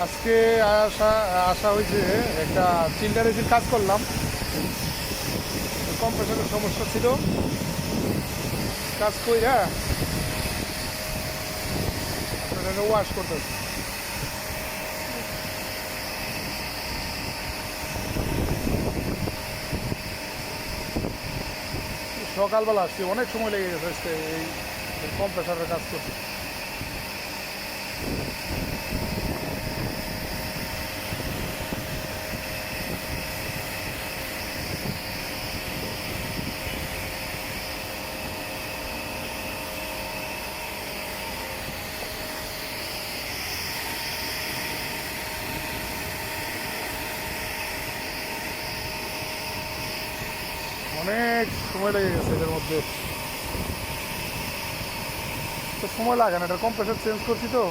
আজকে আসা আসা হয়েছে একটা চিল্ডার এসির কাজ করলাম। কম্প্রেসারের সমস্যা ছিল, কাজ কইরা আপনারা ওয়াশ করতেছে। সকালবেলা আসছি, অনেক সময় লেগে গেছে আজকে এই কম্প্রেসারের কাজ করতে। অনেক সময় লেগে গেছে এদের মধ্যে। তো সময় লাগে না, এটা কম্প্রেসার চেঞ্জ করছি তো।